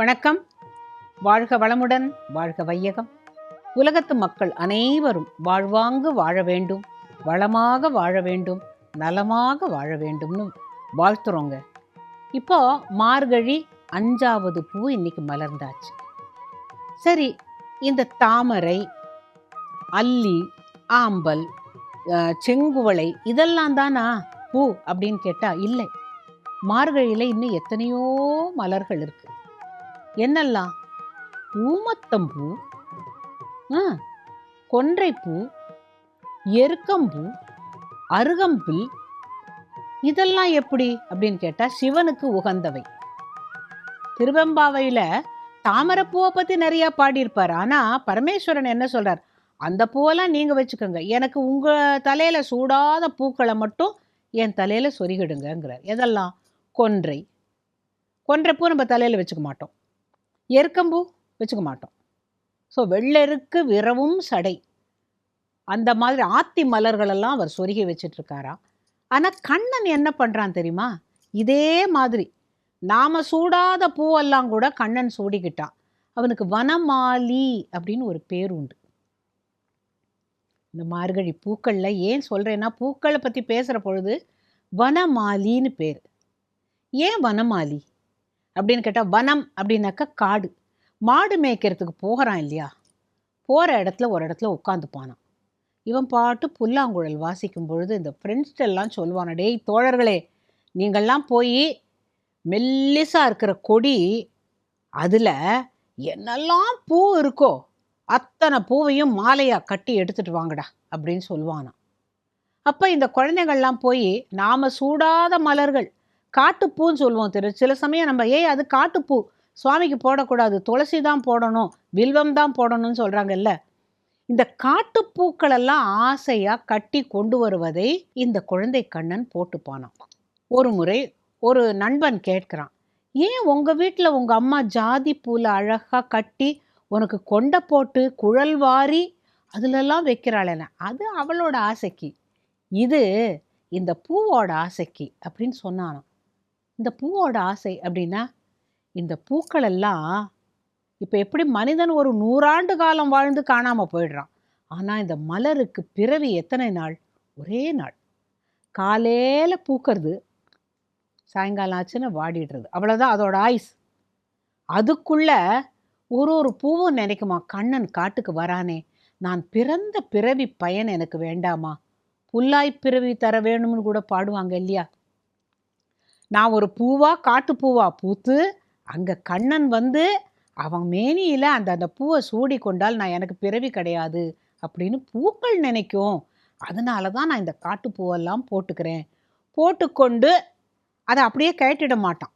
வணக்கம். வாழ்க வளமுடன், வாழ்க வையகம். உலகத்து மக்கள் அனைவரும் வாழ்வாங்கு வாழ வேண்டும், வளமாக வாழ வேண்டும், நலமாக வாழ வேண்டும்னு வாழ்த்துறோங்க. இப்போ மார்கழி 5வது பூ இன்னைக்கு மலர்ந்தாச்சு. சரி, இந்த தாமரை, அல்லி, ஆம்பல், செங்குவளை இதெல்லாம் தானா பூ அப்படின்னு கேட்டா இல்லை. மார்கழியில இன்னும் எத்தனையோ மலர்கள் இருக்கு. என்னெல்லாம்? ஊமத்தம்பூ, கொன்றைப்பூ, எருக்கம்பூ, அருகம்பில். இதெல்லாம் எப்படி அப்படின்னு கேட்டா சிவனுக்கு உகந்தவை. திருவெம்பாவையில தாமரைப்பூவை பத்தி நிறைய பாடியிருப்பார். ஆனா பரமேஸ்வரன் என்ன சொல்றார்? அந்த பூவெல்லாம் நீங்க வச்சுக்கோங்க, எனக்கு உங்க தலையில சூடாத பூக்களை மட்டும் என் தலையில சொருகிடுங்கிறார். எதெல்லாம்? கொன்றைப்பூ நம்ம தலையில வச்சுக்க மாட்டோம், எருக்கம்பூ வச்சுக்க மாட்டோம். ஸோ வெள்ளெருக்கு விரவும் சடை, அந்த மாதிரி ஆத்தி மலர்களெல்லாம் அவர் சொருகி வச்சுட்டு இருக்காரா. ஆனால் கண்ணன் என்ன பண்ணுறான் தெரியுமா? இதே மாதிரி நாம சூடாத பூவெல்லாம் கூட கண்ணன் சூடிக்கிட்டான். அவனுக்கு வனமாலி அப்படின்னு ஒரு பேர் உண்டு. இந்த மார்கழி பூக்களில் ஏன் சொல்கிறேன்னா, பூக்களை பற்றி பேசுகிற பொழுது வனமாலின்னு பேர். ஏன் வனமாலி அப்படின்னு கேட்டால், வனம் அப்படின்னாக்கா காடு. மாடு மேய்க்கிறதுக்கு போகிறான் இல்லையா, போகிற இடத்துல ஒரு இடத்துல உட்காந்துப்பானான். இவன் பாட்டு புல்லாங்குழல் வாசிக்கும் பொழுது இந்த ஃப்ரெண்ட்ஸ்டெல்லாம் சொல்லுவான, டேய் தோழர்களே, நீங்கள்லாம் போய் மெல்லிசாக இருக்கிற கொடி அதில் என்னெல்லாம் பூ இருக்கோ அத்தனை பூவையும் மாலையாக கட்டி எடுத்துகிட்டு வாங்கடா அப்படின்னு சொல்லுவானான். அப்போ இந்த குழந்தைகள்லாம் போய் நாம் சூடாத மலர்கள், காட்டுப்பூன்னு சொல்லுவோம். சில சமயம் நம்ம அது காட்டுப்பூ சுவாமிக்கு போடக்கூடாது, துளசி தான் போடணும், வில்வம் தான் போடணும்னு சொல்கிறாங்கல்ல. இந்த காட்டுப்பூக்களெல்லாம் ஆசையாக கட்டி கொண்டு வருவதை இந்த குழந்தை கண்ணன் போட்டுப்பானான். ஒரு முறை ஒரு நண்பன் கேட்குறான், ஏன் உங்கள் வீட்டில் உங்கள் அம்மா ஜாதி பூவில் அழகாக கட்டி உனக்கு கொண்டை போட்டு குழல் வாரி அதிலெல்லாம் வைக்கிறாளேன? அது அவளோட ஆசைக்கு, இது இந்த பூவோட ஆசைக்கு அப்படின்னு சொன்னானான். இந்த பூவோட ஆசை அப்படின்னா, இந்த பூக்களெல்லாம் இப்போ எப்படி மனிதன் ஒரு 100 ஆண்டு காலம் வாழ்ந்து காணாமல் போயிடுறான். ஆனால் இந்த மலருக்கு பிறவி எத்தனை நாள்? ஒரே நாள். காலையில் பூக்கிறது, சாயங்காலம் ஆச்சுன்னு வாடிடுறது, அவ்வளோதான் அதோட ஆயுஸ். அதுக்குள்ள ஒரு பூவும் நினைக்குமா, கண்ணன் காட்டுக்கு வரானே, நான் பிறந்த பிறவி பயன் எனக்கு வேண்டாமா, புல்லாய் பிறவி தர வேணும்னு கூட பாடுவாங்க இல்லையா. நான் ஒரு பூவா, காட்டு பூவா பூத்து அங்கே கண்ணன் வந்து அவன் மேனியில் அந்த பூவை சூடி கொண்டால் நான் எனக்கு பிறவி கிடையாது அப்படின்னு பூக்கள் நினைக்கும். அதனால தான் நான் இந்த காட்டு பூவெல்லாம் போட்டுக்கிறேன். போட்டுக்கொண்டு அதை அப்படியே கேட்டுட மாட்டான்.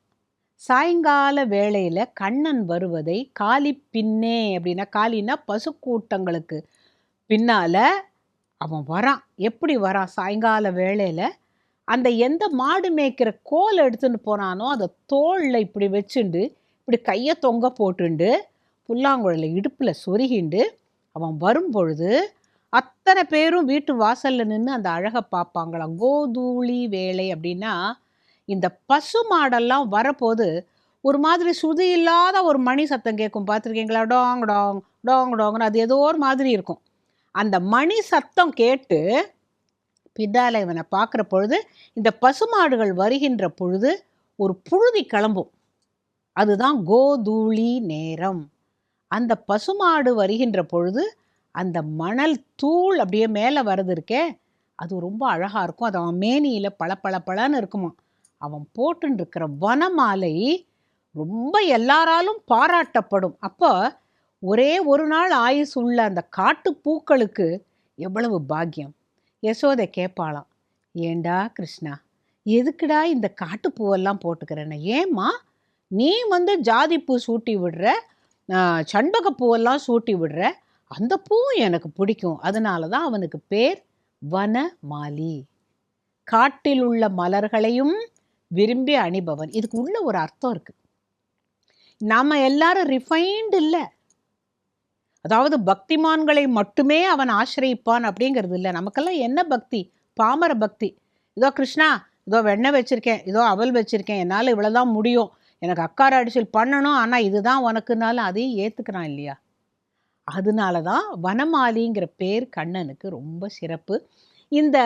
சாயங்கால வேளையில் கண்ணன் வருவதை காலி பின்னே, அப்படின்னா காலின்னா பசுக்கூட்டங்களுக்கு பின்னால் அவன் வரான். எப்படி வரான்? சாயங்கால வேளையில் அந்த எந்த மாடு மேய்க்கிற கோல் எடுத்துன்னு போனானோ அதை தோளில் இப்படி வச்சுண்டு, இப்படி கையை தொங்க போட்டுண்டு, புல்லாங்குழலை இடுப்பில் சொருகிண்டு அவன் வரும்பொழுது அத்தனை பேரும் வீட்டு வாசலில் நின்று அந்த அழகை பார்ப்பாங்களாம். கோதூளி வேலை அப்படின்னா, இந்த பசு மாடெல்லாம் வரப்போது ஒரு மாதிரி சுதி இல்லாத ஒரு மணி சத்தம் கேட்கும், பார்த்துருக்கீங்களா? டோங் டோங் டோங் டோங்னு அது ஏதோ ஒரு மாதிரி இருக்கும். அந்த மணி சத்தம் கேட்டு பின்னால் இவனை பார்க்குற பொழுது, இந்த பசுமாடுகள் வருகின்ற பொழுது ஒரு புழுதி கிளம்பும். அதுதான் கோதூளி நேரம். அந்த பசுமாடு வருகின்ற பொழுது அந்த மணல் தூள் அப்படியே மேலே வர்றது இருக்கே, அது ரொம்ப அழகாக இருக்கும். அது அவன் மேனியில் பளபளன்னு இருக்குமா. அவன் போட்டுன்னு இருக்கிற வனமாலை ரொம்ப எல்லாராலும் பாராட்டப்படும். அப்போ ஒரே ஒரு நாள் ஆயுசு உள்ள அந்த காட்டு பூக்களுக்கு எவ்வளவு பாக்கியம். யசோதை கேட்பாளாம், ஏண்டா கிருஷ்ணா, எதுக்குடா இந்த காட்டுப்பூவெல்லாம் போட்டுக்கிறேன்னு? ஏம்மா நீ வந்து ஜாதி பூ சூட்டி விடுற, சண்பகப்பூவெல்லாம் சூட்டி விடுற, அந்த பூவும் எனக்கு பிடிக்கும். அதனால தான் அவனுக்கு பேர் வனமாலி. காட்டில் உள்ள மலர்களையும் விரும்பி அணிபவன். இதுக்கு உள்ள ஒரு அர்த்தம் இருக்கு. நாம எல்லாரும் ரிஃபைன்டு இல்லை, அதாவது பக்திமான்களை மட்டுமே அவன் ஆசிரியிப்பான் அப்படிங்கிறது இல்லை. நமக்கெல்லாம் என்ன பக்தி? பாமர பக்தி. இதோ கிருஷ்ணா, இதோ வெண்ணெய் வச்சுருக்கேன், இதோ அவல் வச்சுருக்கேன், என்னால் இவ்வளோதான் முடியும், எனக்கு அக்கார அடிச்சல் பண்ணணும், ஆனால் இதுதான் உனக்குனாலும் அதையும் ஏற்றுக்கிறான் இல்லையா? அதனால தான் வனமாலிங்கிற பேர் கண்ணனுக்கு ரொம்ப சிறப்பு. இந்த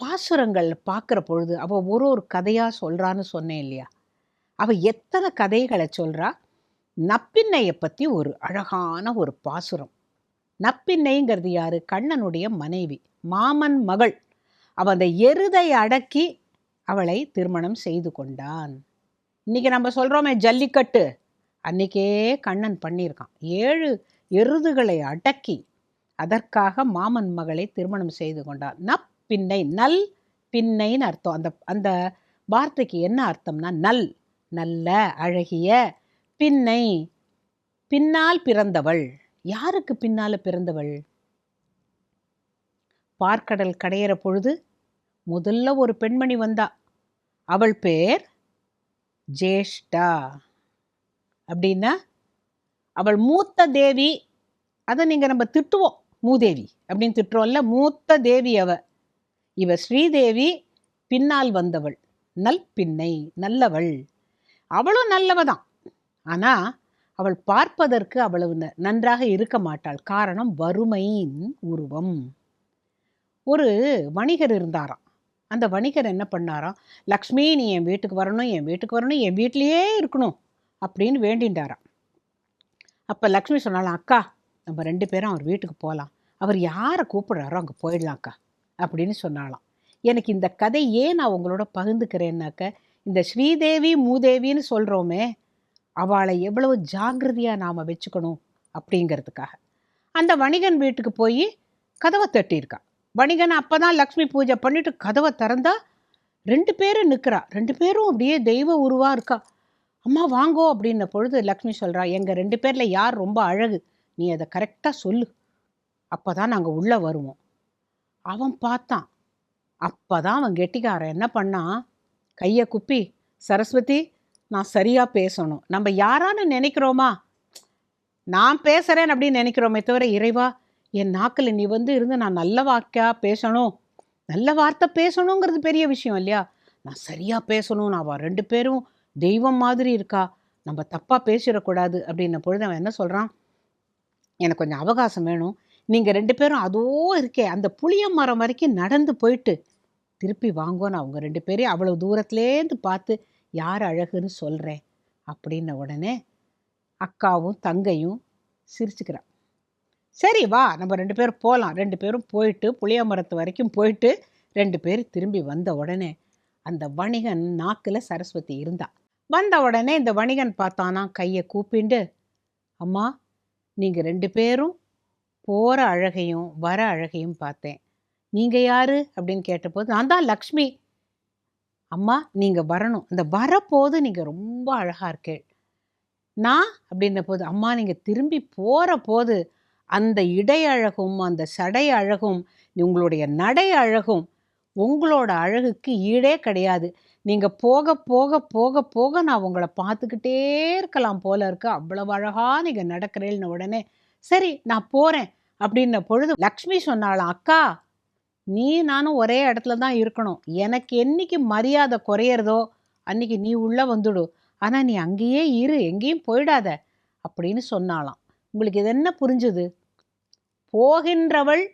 பாசுரங்கள் பார்க்குற பொழுது அவள் ஒரு ஒரு கதையாக சொல்கிறான்னு சொன்னேன் இல்லையா? அவள் எத்தனை கதைகளை சொல்கிறா. நப்பின்னையை பற்றி ஒரு அழகான ஒரு பாசுரம். நப்பின்னைங்கிறது யாரு? கண்ணனுடைய மனைவி, மாமன் மகள். அவள் அந்த எருதை அடக்கி அவளை திருமணம் செய்து கொண்டான். இன்னைக்கு நம்ம சொல்கிறோமே ஜல்லிக்கட்டு, அன்னைக்கே கண்ணன் பண்ணியிருக்கான். 7 எருதுகளை அடக்கி அதற்காக மாமன் மகளை திருமணம் செய்து கொண்டான். நப்பின்னை, நல் பின்னைன்னு அர்த்தம். அந்த அந்த வார்த்தைக்கு என்ன அர்த்தம்னா நல், நல்ல, அழகிய, பின்னை, பின்னால் பிறந்தவள். யாருக்கு பின்னால பிறந்தவள்? பார்க்கடல் கடையிற பொழுது முதல்ல ஒரு பெண்மணி வந்தா. அவள் பேர் ஜேஷ்டா. அப்படின்னா அவள் மூத்த தேவி. அதை நீங்கள் நம்ம திட்டுவோம், மூதேவி அப்படின்னு திட்டுறோம்ல. மூத்த தேவி இவ ஸ்ரீதேவி, பின்னால் வந்தவள், நல் பின்னை, நல்லவள். அவளும் நல்லவ தான். ஆனால் அவள் பார்ப்பதற்கு அவ்வளவு நன்றாக இருக்க மாட்டாள். காரணம் வறுமையின் உருவம். ஒரு வணிகர் இருந்தாராம். அந்த வணிகர் என்ன பண்ணாராம், லக்ஷ்மி நீ என் வீட்டுக்கு வரணும், என் வீட்டுக்கு வரணும், என் வீட்டிலையே இருக்கணும் அப்படின்னு வேண்டின்றாராம். அப்போ லக்ஷ்மி சொன்னாலாம், அக்கா நம்ம 2 பேரும் அவர் வீட்டுக்கு போகலாம், அவர் யாரை கூப்பிடுறாரோ அங்கே போயிடலாம் அக்கா அப்படின்னு சொன்னாலாம். எனக்கு இந்த கதை ஏன் நான் உங்களோட பகிர்ந்துக்கிறேன்னாக்க, இந்த ஸ்ரீதேவி மூதேவின்னு சொல்கிறோமே, அவளை எவ்வளவு ஜாக்கிரதையாக நாம் வச்சுக்கணும் அப்படிங்கிறதுக்காக. அந்த வணிகன் வீட்டுக்கு போய் கதவை தட்டியிருக்கா. வணிகன் அப்போ தான் லக்ஷ்மி பூஜை பண்ணிட்டு கதவை திறந்தா 2 பேரும் நிற்கிறா. 2 பேரும் அப்படியே தெய்வ உருவாக இருக்கா. அம்மா வாங்கோ அப்படின்ன பொழுது லக்ஷ்மி சொல்கிறா, எங்கள் 2 பேரில் யார் ரொம்ப அழகு, நீ அதை கரெக்டாக சொல்லு, அப்போ தான் நாங்கள் உள்ளே வருவோம். அவன் பார்த்தான். அப்போ தான் அவன் கெட்டிக்காரன் என்ன பண்ணான், கையை குப்பி, சரஸ்வதி நான் சரியாக பேசணும், நம்ம யாரான்னு நினைக்கிறோமா, நான் பேசுகிறேன் அப்படின்னு நினைக்கிறோமே தவிர, இறைவா என் நாக்கில் நீ இருந்து நான் நல்ல வாக்கியா பேசணும், நல்ல வார்த்தை பேசணுங்கிறது பெரிய விஷயம் இல்லையா, நான் சரியாக பேசணும், நான் 2 பேரும் தெய்வம் மாதிரி இருக்கா, நம்ம தப்பாக பேசிடக்கூடாது அப்படின்ன பொழுது அவன் என்ன சொல்கிறான், எனக்கு கொஞ்சம் அவகாசம் வேணும், நீங்கள் 2 பேரும் அதோ இருக்கே அந்த புளிய மரம் வரைக்கும் நடந்து போயிட்டு திருப்பி வாங்கோன்னு அவங்க 2 பேரையும் அவ்வளோ தூரத்துலேருந்து பார்த்து யார் அழகுன்னு சொல்கிறேன் அப்படின்ன உடனே அக்காவும் தங்கையும் சிரிச்சுக்கிறான். சரி வா நம்ம 2 பேரும் போகலாம். 2 பேரும் போயிட்டு புளிய மரத்து வரைக்கும் போயிட்டு 2 பேர் திரும்பி வந்த உடனே அந்த வணிகன் நாக்கில் சரஸ்வதி இருந்தா. வந்த உடனே இந்த வணிகன் பார்த்தானா, கையை கூப்பிண்டு, அம்மா நீங்கள் 2 பேரும் போகிற அழகையும் வர அழகையும் பார்த்தேன், நீங்கள் யார் அப்படின்னு கேட்டபோது, நான் தான் லக்ஷ்மி. அம்மா நீங்கள் வரணும், இந்த வரப்போது நீங்கள் ரொம்ப அழகாக இருக்கே. நான் அப்படின்ன போது, அம்மா நீங்கள் திரும்பி போகிற போது அந்த இடை அழகும் அந்த சடை அழகும் உங்களுடைய நடை அழகும் உங்களோட அழகுக்கு ஈடே கிடையாது. நீங்கள் போக போக போக போக நான் உங்களை பார்த்துக்கிட்டே இருக்கலாம் போல இருக்கு, அவ்வளவு அழகாக நீங்கள் நடக்கிறேன்னு உடனே சரி நான் போகிறேன் அப்படின்ன பொழுது லக்ஷ்மி சொன்னாலாம், அக்கா நீ நானும் ஒரே இடத்துல தான் இருக்கணும், எனக்கு என்னைக்கு மரியாதை குறையிறதோ அன்னைக்கு நீ உள்ளே வந்துடு, ஆனால் நீ அங்கேயே இரு, எங்கேயும் போயிடாத அப்படின்னு சொன்னாலாம். உங்களுக்கு இது என்ன புரிஞ்சுது? போகின்றவள்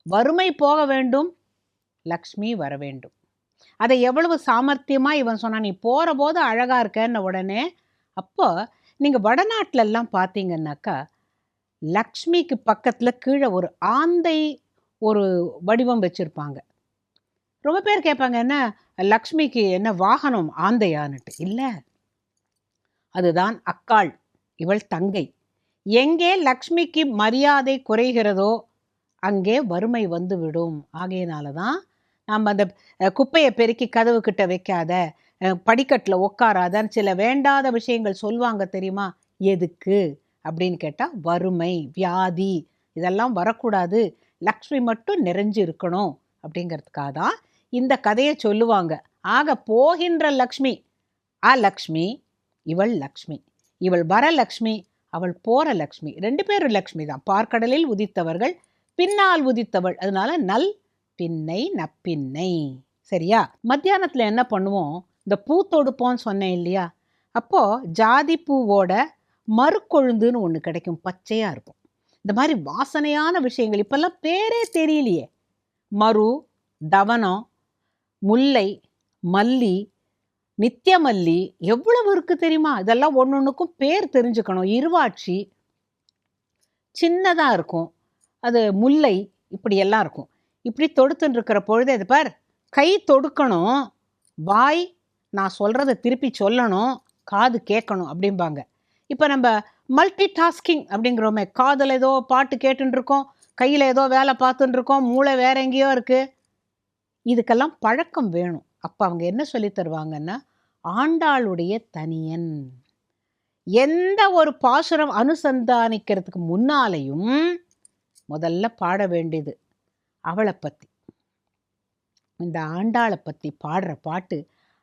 வறுமை போக வேண்டும், லக்ஷ்மி வர வேண்டும். அதை எவ்வளவு சாமர்த்தியமாக இவன் சொன்னான், நீ போகிற போது அழகாக இருக்கன்னு உடனே. அப்போ நீங்கள் வடநாட்டிலெல்லாம் பார்த்தீங்கன்னாக்கா லக்ஷ்மிக்கு பக்கத்தில் கீழே ஒரு ஆந்தை ஒரு வடிவம் வச்சுருப்பாங்க. ரொம்ப பேர் கேட்பாங்க, என்ன லக்ஷ்மிக்கு என்ன வாகனம் ஆந்தையான்னுட்டு. இல்லை, அதுதான் அக்காள், இவள் தங்கை. எங்கே லக்ஷ்மிக்கு மரியாதை குறைகிறதோ அங்கே வறுமை வந்து விடும். ஆகையினால தான் நம்ம அந்த குப்பையை பெருக்கி கதவு கிட்ட வைக்காத, படிக்கட்டில் உட்காராதன்னு சில வேண்டாத விஷயங்கள் சொல்லுவாங்க தெரியுமா? எதுக்கு அப்படின்னு கேட்டால், வறுமை வியாதி இதெல்லாம் வரக்கூடாது, லக்ஷ்மி மட்டும் நிறைஞ்சு இருக்கணும் அப்படிங்கிறதுக்காக தான் இந்த கதையை சொல்லுவாங்க. ஆக போகின்ற லக்ஷ்மி லக்ஷ்மி, இவள் லக்ஷ்மி, இவள் வரலக்ஷ்மி, அவள் போற லக்ஷ்மி, 2 பேரும் லக்ஷ்மி தான். பார்க்கடலில் உதித்தவர்கள், பின்னால் உதித்தவள், அதனால நல் பின்னை நப்பின்னை. சரியா? மத்தியானத்தில் என்ன பண்ணுவோம், இந்த பூ தொடுப்போம்னு சொன்னேன் இல்லையா, அப்போது ஜாதி பூவோட மறுக்கொழுந்துன்னு ஒன்று கிடைக்கும், பச்சையாக இருக்கும். இந்த மாதிரி வாசனையான விஷயங்கள் இப்போல்லாம் பேரே தெரியலையே. மரு, தவனம், முல்லை, மல்லி, நித்தியமல்லி, எவ்வளவு இருக்குது தெரியுமா? இதெல்லாம் ஒன்று ஒன்றுக்கும் பேர் தெரிஞ்சுக்கணும். இருவாட்சி சின்னதாக இருக்கும், அது முல்லை, இப்படி எல்லாம் இருக்கும். இப்படி தொடுத்துன்னு இருக்கிற பொழுது அது பார், கை தொடுக்கணும், வாய் நான் சொல்கிறத திருப்பி சொல்லணும், காது கேட்கணும் அப்படிம்பாங்க. இப்போ நம்ம மல்டி டாஸ்கிங் அப்படிங்கிறோமே, காதில் ஏதோ பாட்டு கேட்டுன்னு இருக்கோம், கையில் ஏதோ வேலை பார்த்துன்னு இருக்கோம், மூளை வேற எங்கேயோ இருக்குது. இதுக்கெல்லாம் பழக்கம் வேணும். அப்போ அவங்க என்ன சொல்லி தருவாங்கன்னா, ஆண்டாளுடைய தனியன். எந்த ஒரு பாசுரம் அனுசந்தானிக்கிறதுக்கு முன்னாலையும் முதல்ல பாட வேண்டியது அவளை பற்றி, இந்த ஆண்டாளை பற்றி பாடுற பாட்டு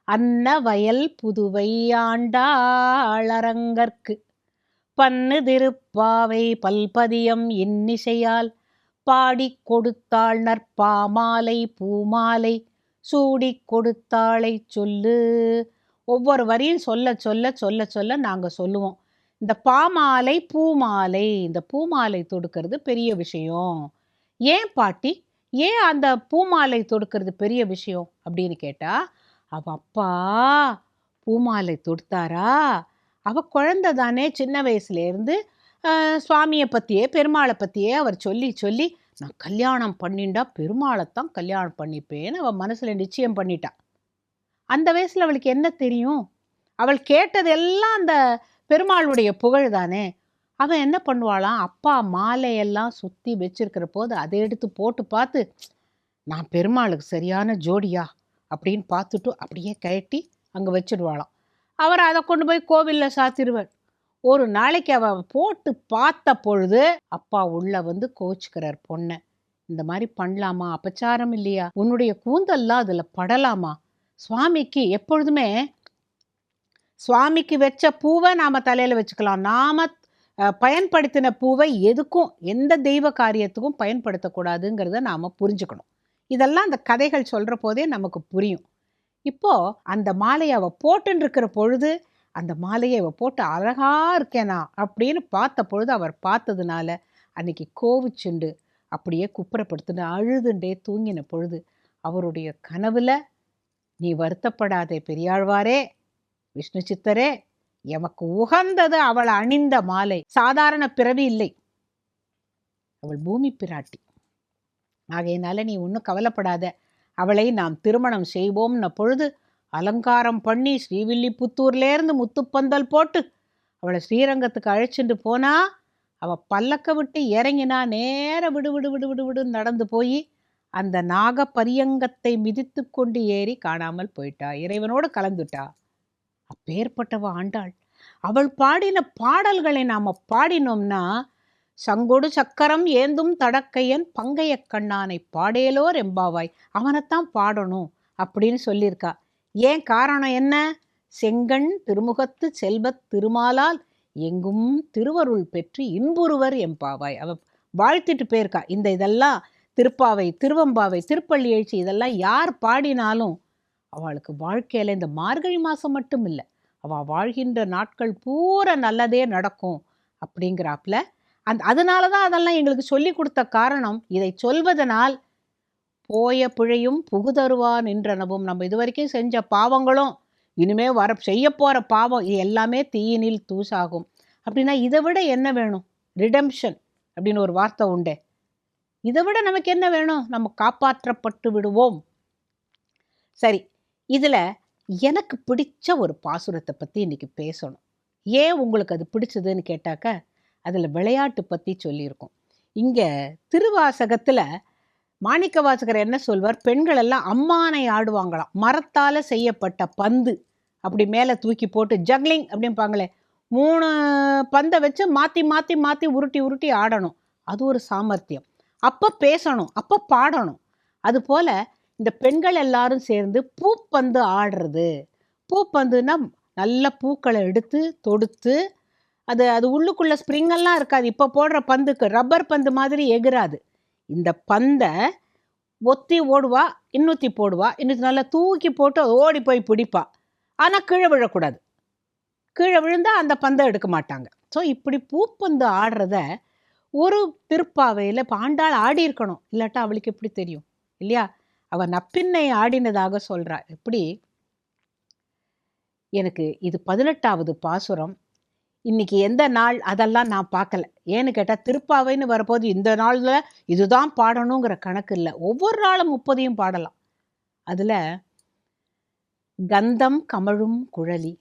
அன்ன வயல் புதுவை ஆண்டாளரங்கற்கு பன்னு திருப்பாவை பல்பதியம் இன்னிசையால் பாடி கொடுத்தாள் நற்பாமாலை பூமாலை சூடி கொடுத்தாளை சொல்லு. ஒவ்வொரு வரியும் சொல்ல சொல்ல சொல்ல சொல்ல நாங்கள் சொல்லுவோம், இந்த பாமாலை பூமாலை, இந்த பூமாலை தொடுக்கிறது பெரிய விஷயம். ஏன் பாட்டி, ஏன் அந்த பூமாலை தொடுக்கிறது பெரிய விஷயம் அப்படின்னு கேட்டால், அவள் அப்பா பூமாலை தொடுத்தாரா, அவள் குழந்தை தானே, சின்ன வயசுலேருந்து சுவாமியை பற்றியே பெருமாளை பற்றியே அவர் சொல்லி சொல்லி நான் கல்யாணம் பண்ணிண்டா பெருமாளைத்தான் கல்யாணம் பண்ணிப்பேன்னு அவள் மனசில் நிச்சயம் பண்ணிட்டான். அந்த வயசில் அவளுக்கு என்ன தெரியும்? அவள் கேட்டதெல்லாம் அந்த பெருமாளுடைய புகழ் தானே. அவன் என்ன பண்ணுவாளாம், அப்பா மாலையெல்லாம் சுற்றி வச்சிருக்கிற போது அதை எடுத்து போட்டு பார்த்து, நான் பெருமாளுக்கு சரியான ஜோடியா அப்படின்னு பார்த்துட்டு அப்படியே கழட்டி அங்கே வச்சிடுவாளாம். அவர் அதை கொண்டு போய் கோவிலில் சாத்திடுவார். ஒரு நாளைக்கு அவள் போட்டு பார்த்த பொழுது அப்பா உள்ள வந்து கோச்சுக்கிறார் பொண்ணை, இந்த மாதிரி பண்ணலாமா, அபச்சாரம் இல்லையா, உன்னுடைய கூந்தல்லாம் அதில் படலாமா, சுவாமிக்கு எப்பொழுதுமே சுவாமிக்கு வச்ச பூவை நாம் தலையில் வச்சுக்கலாம், நாம் பயன்படுத்தின பூவை எதுக்கும் எந்த தெய்வ காரியத்துக்கும் பயன்படுத்தக்கூடாதுங்கிறத நாம் புரிஞ்சுக்கணும். இதெல்லாம் அந்த கதைகள் சொல்கிற போதே நமக்கு புரியும். இப்போது அந்த மாலையை அவள் போட்டுன்னு இருக்கிற பொழுது, அந்த மாலையை அவள் போட்டு அழகா இருக்கேனா அப்படின்னு பார்த்த பொழுது, அவர் பார்த்ததுனால அன்னைக்கு கோவிச்சுண்டு அப்படியே குப்புறப்படுத்துன்னு அழுதுண்டே தூங்கின பொழுது, அவருடைய கனவுல நீ வருத்தப்படாதே பெரியாழ்வாரே, விஷ்ணு சித்தரே, எமக்கு உகந்தது அவள் அணிந்த மாலை, சாதாரண பிறவி இல்லை, அவள் பூமி பிராட்டி, ஆகையினால நீ ஒன்றும் கவலைப்படாத, அவளை நாம் திருமணம் செய்வோம்ன பொழுது அலங்காரம் பண்ணி ஸ்ரீவில்லிபுத்தூர்லேருந்து முத்துப்பந்தல் போட்டு அவளை ஸ்ரீரங்கத்துக்கு அழைச்சிட்டு போனா, அவள் பல்லக்க விட்டு இறங்கினா நேர விடு விடு விடு விடு விடு நடந்து போய் அந்த நாக பரியங்கத்தை மிதித்து கொண்டு ஏறி காணாமல் போயிட்டா, இறைவனோடு கலந்துட்டா. அப்பேற்பட்டவ ஆண்டாள். அவள் பாடின பாடல்களை நாம் பாடினோம்னா, சங்கொடு சக்கரம் ஏந்தும் தடக்கையன் பங்கைய கண்ணானை பாடேலோர் எம்பாவாய், அவனைத்தான் பாடணும் அப்படின்னு சொல்லியிருக்கா. ஏன் காரணம் என்ன? செங்கண் திருமுகத்து செல்வத் திருமாலால் எங்கும் திருவருள் பெற்று இன்புறுவர் எம்பாவாய், அவ வாழ்த்திட்டு போயிருக்கா. இதெல்லாம் திருப்பாவை, திருவம்பாவை, திருப்பள்ளி எழுச்சி, இதெல்லாம் யார் பாடினாலும் அவளுக்கு வாழ்க்கையில் இந்த மார்கழி மாதம் மட்டும் இல்லை, அவள் வாழ்கின்ற நாட்கள் பூரா நல்லதே நடக்கும் அப்படிங்கிறாப்புல. அதனால தான் அதெல்லாம் எங்களுக்கு சொல்லி கொடுத்த காரணம். இதை சொல்வதனால் போய பிழையும் புகுதருவான் நின்றனவும், நம்ம இது வரைக்கும் செஞ்ச பாவங்களும் இனிமே செய்ய போகிற பாவம் இது எல்லாமே தீயினில் தூசாகும். அப்படின்னா இதை விட என்ன வேணும்? ரிடம்ஷன் அப்படின்னு ஒரு வார்த்தை உண்டே, இதை விட நமக்கு என்ன வேணும்? நம்ம காப்பாற்றப்பட்டு விடுவோம். சரி, இதில் எனக்கு பிடிச்ச ஒரு பாசுரத்தை பற்றி இன்றைக்கி பேசணும். ஏன் உங்களுக்கு அது பிடிச்சதுன்னு கேட்டாக்க, அதில் விளையாட்டு பற்றி சொல்லியிருக்கோம். இங்கே திருவாசகத்தில் மாணிக்க வாசகர் என்ன சொல்வார், பெண்கள் எல்லாம் அம்மானை ஆடுவாங்களாம். மரத்தால் செய்யப்பட்ட பந்து அப்படி மேலே தூக்கி போட்டு ஜக்லிங் அப்படிம்பாங்களே, 3 பந்தை வச்சு மாற்றி மாற்றி மாற்றி உருட்டி உருட்டி ஆடணும். அது ஒரு சாமர்த்தியம். அப்போ பேசணும், அப்போ பாடணும். அதுபோல் இந்த பெண்கள் எல்லாரும் சேர்ந்து பூப்பந்து ஆடுறது. பூப்பந்துன்னா நல்ல பூக்களை எடுத்து தொடுத்து, அது உள்ளுக்குள்ளே ஸ்ப்ரிங்கெல்லாம் இருக்காது. இப்போ போடுற பந்துக்கு ரப்பர் பந்து மாதிரி எகிராது. இந்த பந்தை ஒத்தி ஓடுவா, இன்னொத்தி போடுவா, இன்னொத்தி நல்லா தூக்கி போட்டு ஓடி போய் பிடிப்பா. ஆனால் கீழே விழக்கூடாது. கீழே விழுந்தா அந்த பந்தை எடுக்க மாட்டாங்க. ஸோ இப்படி பூப்பந்து ஆடுறத ஒரு திருப்பாவையில் இப்போ ஆண்டாள் ஆடி இருக்கணும், இல்லாட்டா அவளுக்கு எப்படி தெரியும் இல்லையா? அவள் நப்பின்னை ஆடினதாக சொல்கிறா. எப்படி எனக்கு இது 18வது பாசுரம். இன்னைக்கு எந்த நாள் அதெல்லாம் நான் பார்க்கல. ஏன்னு கேட்டால் திருப்பாவைன்னு வரப்போது இந்த நாளில் இதுதான் பாடணுங்கிற கணக்கு இல்லை. ஒவ்வொரு நாளும் 30 பாடலாம். அதில் கந்தம் கமழும் குழலி,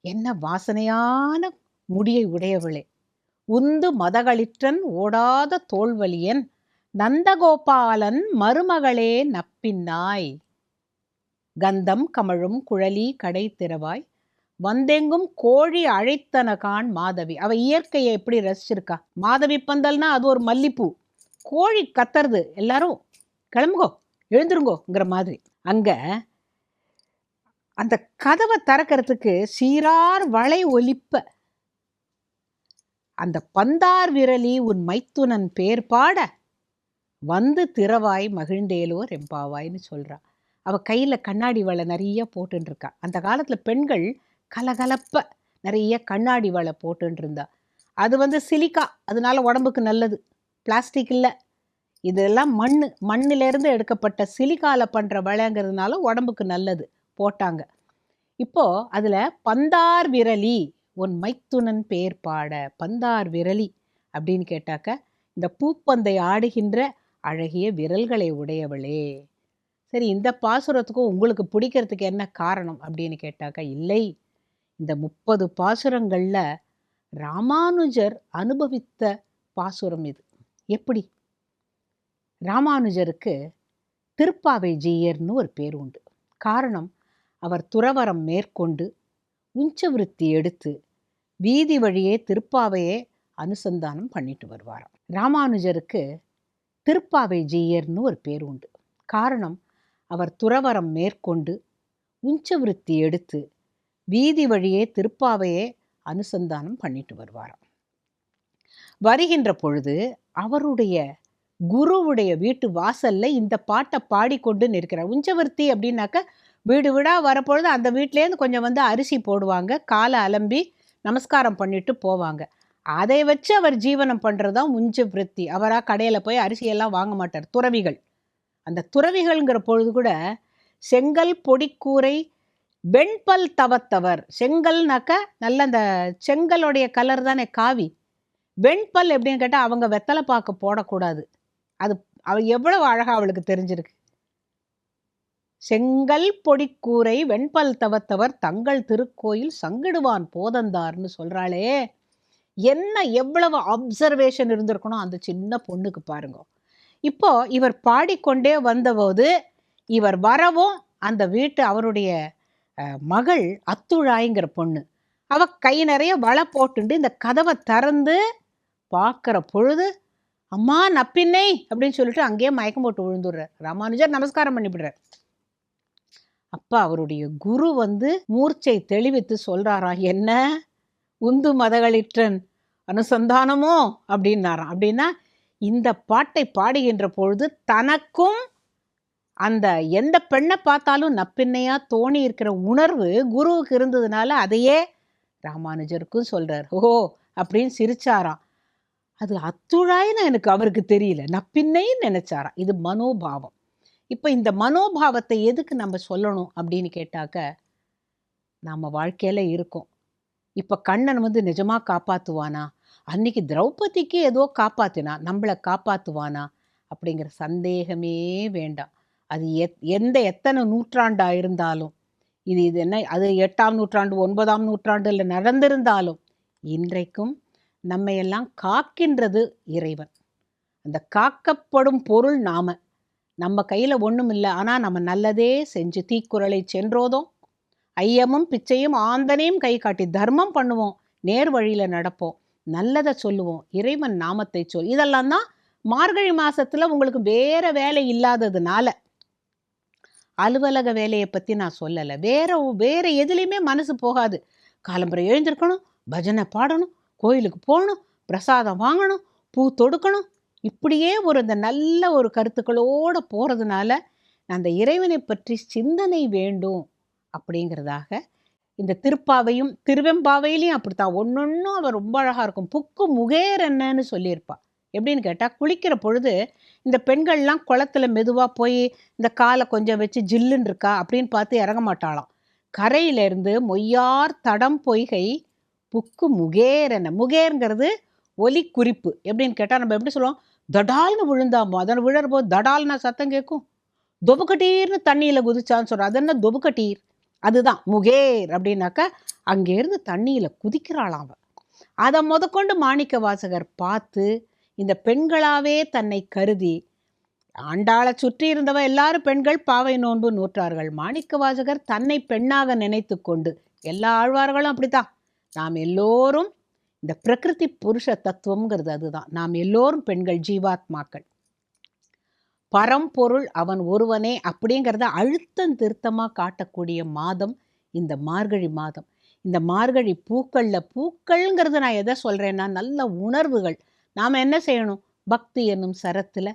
என்ன வாசனையான முடியை உடையவளே, உந்து மதகளிற்றன் ஓடாத தோல்வலியன் நந்தகோபாலன் மருமகளே நப்பின்னாய், கந்தம் கமழும் குழலி கடை திறவாய் வந்தெங்கும் கோழி அழைத்தனகான் மாதவி. அவ இயற்கையை எப்படி ரசிச்சிருக்கா. மாதவி பந்தல்னா அது ஒரு மல்லிப்பூ, கோழி கத்துறது, எல்லாரும் கிளம்புங்கோ எழுந்துருங்கோங்கிற மாதிரி. அங்க அந்த கதவை திறக்கிறதுக்கு சீரார் வளை ஒலிப்ப, அந்த பந்தார் விரலி உன் மைத்துனன் பேர் பாட வந்து திறவாய் மகிழ்ந்தேலோ ரெம்பாவாய்ன்னு சொல்றா. அவ கையில கண்ணாடி வளை நிறைய போட்டுன்னு இருக்கா. அந்த காலத்துல பெண்கள் கலகலப்ப நிறைய கண்ணாடி வளை போட்டுன்னு இருந்தா. அது சிலிக்கா, அதனால உடம்புக்கு நல்லது, பிளாஸ்டிக் இல்லை. இதெல்லாம் மண்ணிலேருந்து எடுக்கப்பட்ட சிலிக்கால பண்ற வளைங்கிறதுனால உடம்புக்கு நல்லது போட்டாங்க. இப்போ அதுல பந்தார் விரலி உன் மைத்துனன் பேர் பாட, பந்தார் விரலி அப்படின்னு கேட்டாக்க இந்த பூப்பந்தை ஆடுகின்ற அழகிய விரல்களை உடையவளே. சரி, இந்த பாசுரத்துக்கும் உங்களுக்கு பிடிக்கிறதுக்கு என்ன காரணம் அப்படின்னு கேட்டாக்க, இல்லை, இந்த 30 பாசுரங்கள்ல ராமானுஜர் அனுபவித்த பாசுரம் இது. எப்படி? ராமானுஜருக்கு திருப்பாவை ஜீயர்னு ஒரு பேர் உண்டு. காரணம், அவர் துறவரம் மேற்கொண்டு உஞ்சவிருத்தி எடுத்து வீதி வழியே திருப்பாவையே அனுசந்தானம் பண்ணிட்டு வருவாராம். ராமானுஜருக்கு திருப்பாவை ஜீயர்னு ஒரு பேர் உண்டு. காரணம், அவர் துறவரம் மேற்கொண்டு உஞ்சவிருத்தி எடுத்து வீதி வழியே திருப்பாவையே அனுசந்தானம் பண்ணிட்டு வருவாராம். வருகின்ற பொழுது அவருடைய குருவுடைய வீட்டு வாசல்ல இந்த பாட்டை பாடிக்கொண்டு நிற்கிறார். உஞ்சவர்த்தி அப்படின்னாக்க வீடு வீடா வரப்பொழுது அந்த வீட்டிலேருந்து கொஞ்சம் அரிசி போடுவாங்க, காலை அலம்பி நமஸ்காரம் பண்ணிட்டு போவாங்க. அதை வச்சு அவர் ஜீவனம் பண்றதுதான் உஞ்சவிருத்தி. அவரா கடையில போய் அரிசியெல்லாம் வாங்க மாட்டார். துறவிகள், அந்த துறவிகள்ங்கிற பொழுது கூட செங்கல் பொடிக்கூரை வெண்பல் தவத்தவர். செங்கல்னாக்க நல்ல அந்த செங்கலுடைய கலர் தானே காவி. வெண்பல் எப்படின்னு கேட்டால் அவங்க வெத்தலை பாக்கு போடக்கூடாது. அது எவ்வளவு அழகா அவளுக்கு தெரிஞ்சிருக்கு. செங்கல் பொடிக்கூரை வெண்பல் தவத்தவர் தங்கள் திருக்கோயில் சங்கிடுவான் போதந்தார்னு சொல்றாளே, என்ன எவ்வளவு அப்சர்வேஷன் இருந்திருக்கணும் அந்த சின்ன பொண்ணுக்கு பாருங்க. இப்போ இவர் பாடிக்கொண்டே வந்தபோது இவர் வரவும் அந்த வீட்டு அவருடைய மகள் அத்துழாய்ங்கிற பொண்ணு, அவ கை நிறைய வளை போட்டுண்டு இந்த கதவை திறந்து பார்க்குற பொழுது, அம்மா நப்பின்னை அப்படின்னு சொல்லிட்டு அங்கேயே மயக்கம் போட்டு விழுந்துடுறார். ராமானுஜர் நமஸ்காரம் பண்ணிவிடுறார். அப்பா அவருடைய குரு மூர்ச்சை தெளிவித்து சொல்றாராம், என்ன உந்து மதகளிற்றன் அனுசந்தானமோ அப்படின்னாராம். அப்படின்னா இந்த பாட்டை பாடுகின்ற பொழுது தனக்கும் அந்த எந்த பெண்ணை பார்த்தாலும் நப்பின்னையா தோணி இருக்கிற உணர்வு குருவுக்கு இருந்ததுனால அதையே ராமானுஜருக்கும் சொல்றார். ஓ அப்படின்னு சிரிச்சாராம். அது அத்துழாயின்னு எனக்கு அவருக்கு தெரியல, நப்பின்னைன்னு நினைச்சாராம். இது மனோபாவம். இப்போ இந்த மனோபாவத்தை எதுக்கு நம்ம சொல்லணும் அப்படின்னு கேட்டாக்க, நம்ம வாழ்க்கையில இருக்கோம். இப்போ கண்ணன் நிஜமா காப்பாத்துவானா, அன்னைக்கு திரௌபதிக்கு ஏதோ காப்பாத்தினா நம்மளை காப்பாத்துவானா அப்படிங்கிற சந்தேகமே வேண்டாம். அது எத்தனை நூற்றாண்டா இருந்தாலும், இது என்ன அது 8ஆம் நூற்றாண்டு 9ஆம் நூற்றாண்டுல நடந்திருந்தாலும், இன்றைக்கும் நம்மையெல்லாம் காக்கின்றது இறைவன். அந்த காக்கப்படும் பொருள் நம்ம கையில ஒன்றும் இல்லை. ஆனால் நம்ம நல்லதே செஞ்சு தீக்குறளை சென்றோதும், ஐயமும் பிச்சையும் ஆந்தனையும் கை காட்டி தர்மம் பண்ணுவோம், நேர் வழியில நடப்போம், நல்லதை சொல்லுவோம், இறைவன் நாமத்தை இதெல்லாம் தான் மார்கழி மாசத்துல உங்களுக்கு வேற வேலை இல்லாததுனால. அலுவலக வேலையை பத்தி நான் சொல்லலை. வேற எதுலையுமே மனசு போகாது. காலம்பரை எழுந்திருக்கணும், பஜனை பாடணும், கோயிலுக்கு போகணும், பிரசாதம் வாங்கணும், பூ தொடுக்கணும், இப்படியே இந்த நல்ல ஒரு கருத்துக்களோடு போகிறதுனால அந்த இறைவனை பற்றி சிந்தனை வேண்டும் அப்படிங்கிறதாக இந்த திருப்பாவையும் திருவெம்பாவையிலையும் அப்படித்தான். ஒன்னொன்னும் அவ ரொம்ப அழகா இருக்கும். புக்கு முகேர் என்னன்னு சொல்லியிருப்பா. எப்படின்னு கேட்டா, குளிக்கிற பொழுது இந்த பெண்கள்லாம் குளத்துல மெதுவா போய் இந்த காலை கொஞ்சம் வச்சு ஜில்லுன்னு இருக்கா அப்படின்னு பார்த்து இறங்க மாட்டாளாம். கரையில இருந்து மொய்யார் தடம் பொய்கை புக்கு முகேர் என்ன. முகேர்ங்கிறது ஒலி குறிப்பு. எப்படின்னு கேட்டா, நம்ம எப்படி சொல்லுவோம், தடால்னு விழுந்தாமோ, அதில் விழற போது தடால்னா சத்தம் கேட்கும். தொபுக்கட்டீர்னு தண்ணியில குதிச்சான்னு சொல்றோம். அது என்ன தொபுக்கட்டீர்? அதுதான் முகேர். அப்படின்னாக்கா அங்கேருந்து தண்ணியில குதிக்கிறாளாம் அவ. அதை முதற்கொண்டு மாணிக்க வாசகர் பார்த்து இந்த பெண்களாவே தன்னை கருதி, ஆண்டாளை சுற்றி இருந்தவ எல்லாரும் பெண்கள் பாவை நோன்பு நூற்றார்கள். மாணிக்க வாசகர் தன்னை பெண்ணாக நினைத்து கொண்டு, எல்லா ஆழ்வார்களும் அப்படித்தான். நாம் எல்லோரும் இந்த பிரகிருதி புருஷ தத்துவம்ங்கிறது அதுதான். நாம் எல்லோரும் பெண்கள், ஜீவாத்மாக்கள். பரம்பொருள் அவன் ஒருவனே அப்படிங்கிறத அழுத்தம் திருத்தமாக காட்டக்கூடிய மாதம் இந்த மார்கழி மாதம். இந்த மார்கழி பூக்கள்ங்கிறது நான் எதை சொல்கிறேன்னா, நல்ல உணர்வுகள். நாம் என்ன செய்யணும்? பக்தி என்னும் சரத்தில்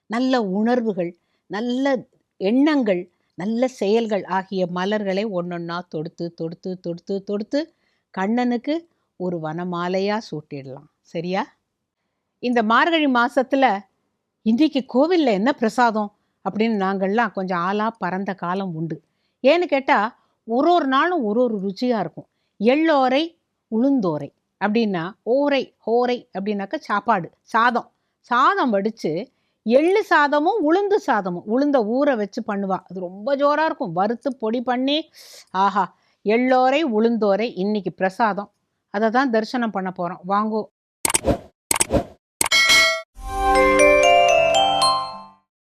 நல்ல உணர்வுகள், நல்ல எண்ணங்கள், நல்ல செயல்கள் ஆகிய மலர்களை ஒன்றொன்னா தொடுத்து தொடுத்து தொடுத்து தொடுத்து கண்ணனுக்கு ஒரு வனமாலையாக சூட்டிடலாம். சரியா? இந்த மார்கழி மாதத்தில் இன்றைக்கு கோவிலில் என்ன பிரசாதம் அப்படின்னு நாங்கள்லாம் கொஞ்சம் ஆளாக பறந்த காலம் உண்டு. ஏன்னு கேட்டால், ஒரு நாளும் ஒரு ருச்சியாக இருக்கும். எள்ளோரை உளுந்தோரை அப்படின்னா, ஹோரை அப்படின்னாக்கா சாப்பாடு, சாதம் வடித்து எள்ளு சாதமும் உளுந்து சாதமும், உளுந்த ஊற வச்சு பண்ணுவா. அது ரொம்ப ஜோராக இருக்கும். வறுத்து பொடி பண்ணி, ஆஹா! எள்ளோரை உளுந்தோரை இன்னைக்கு பிரசாதம். அதை தான் தரிசனம் பண்ண போகிறோம். வாங்கோ.